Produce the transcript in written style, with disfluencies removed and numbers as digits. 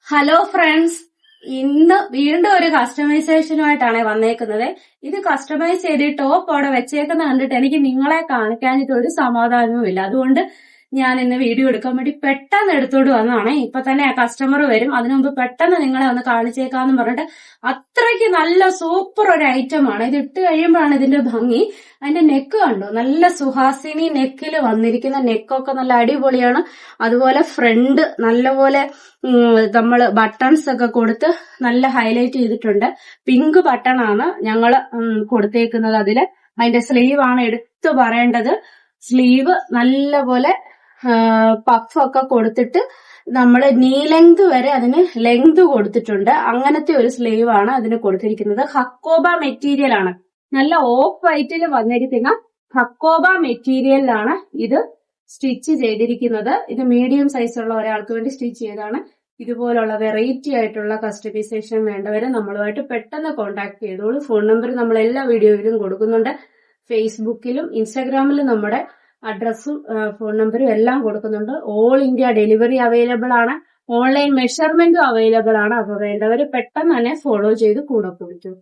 Hello friends, ഇന്ന് വീണ്ടും ഒരു കസ്റ്റമൈസേഷനുമായിട്ടാണ് വന്നേക്കുന്നത്. ഇത് കസ്റ്റമൈസ് ചെയ്ത് ടോപ്പ് അവിടെ വെച്ചേക്കുന്ന കണ്ടിട്ട് എനിക്ക് നിങ്ങളെ കാണിക്കാനിട്ട് ഒരു സമാധാനവും ഇല്ല. അതുകൊണ്ട് ഞാൻ ഇന്ന് വീഡിയോ എടുക്കാൻ വേണ്ടി പെട്ടെന്ന് എടുത്തോണ്ട് വന്നതാണ്. ഇപ്പൊ തന്നെ ആ കസ്റ്റമർ വരും, അതിനു മുമ്പ് പെട്ടെന്ന് നിങ്ങളെ ഒന്ന് കാണിച്ചേക്കാന്ന് പറഞ്ഞിട്ട് അത്രയ്ക്ക് നല്ല സൂപ്പർ ഒരു ഐറ്റമാണ്. ഇത് ഇട്ട് കഴിയുമ്പോഴാണ് ഇതിന്റെ ഭംഗി. അതിന്റെ നെക്ക് കണ്ടോ, നല്ല സുഹാസിനി നെക്കിൽ വന്നിരിക്കുന്ന നെക്കൊക്കെ നല്ല അടിപൊളിയാണ്. അതുപോലെ ഫ്രണ്ട് നല്ലപോലെ നമ്മൾ ബട്ടൺസ് ഒക്കെ കൊടുത്ത് നല്ല ഹൈലൈറ്റ് ചെയ്തിട്ടുണ്ട്. പിങ്ക് ബട്ടൺ ആണ് ഞങ്ങൾ കൊടുത്തേക്കുന്നത്. അതിന്റെ സ്ലീവ് ആണ് എടുത്തു പറയേണ്ടത്. സ്ലീവ് നല്ലപോലെ പഫ് ഒക്കെ കൊടുത്തിട്ട് നമ്മൾ നീ ലെങ്ത് വരെ അതിന് ലെങ്ത് കൊടുത്തിട്ടുണ്ട്. അങ്ങനത്തെ ഒരു സ്ലീവ് ആണ് അതിന് കൊടുത്തിരിക്കുന്നത്. ഹക്കോബ മെറ്റീരിയൽ ആണ്, നല്ല ഓഫ് വൈറ്റിൽ വന്നിരിക്കുന്ന ഹക്കോബ മെറ്റീരിയലിലാണ് ഇത് സ്റ്റിച്ച് ചെയ്തിരിക്കുന്നത്. ഇത് മീഡിയം സൈസുള്ള ഒരാൾക്ക് വേണ്ടി സ്റ്റിച്ച് ചെയ്താണ്. ഇതുപോലുള്ള വെറൈറ്റി ആയിട്ടുള്ള കസ്റ്റമൈസേഷൻ വേണ്ടവരെ നമ്മളുമായിട്ട് പെട്ടെന്ന് കോൺടാക്ട് ചെയ്തോളൂ. ഫോൺ നമ്പർ നമ്മൾ എല്ലാ വീഡിയോയിലും കൊടുക്കുന്നുണ്ട്. ഫേസ്ബുക്കിലും ഇൻസ്റ്റാഗ്രാമിലും നമ്മുടെ അഡ്രസ്സും ഫോൺ നമ്പറും എല്ലാം കൊടുക്കുന്നുണ്ട്. ഓൾ ഇന്ത്യ ഡെലിവറി അവൈലബിൾ ആണ്. ഓൺലൈൻ മെഷർമെന്റും അവൈലബിൾ ആണ്. അപ്പോൾ വേണ്ടവർ പെട്ടെന്ന് തന്നെ ഫോളോ ചെയ്ത് കൂടെ കൊടുക്കും.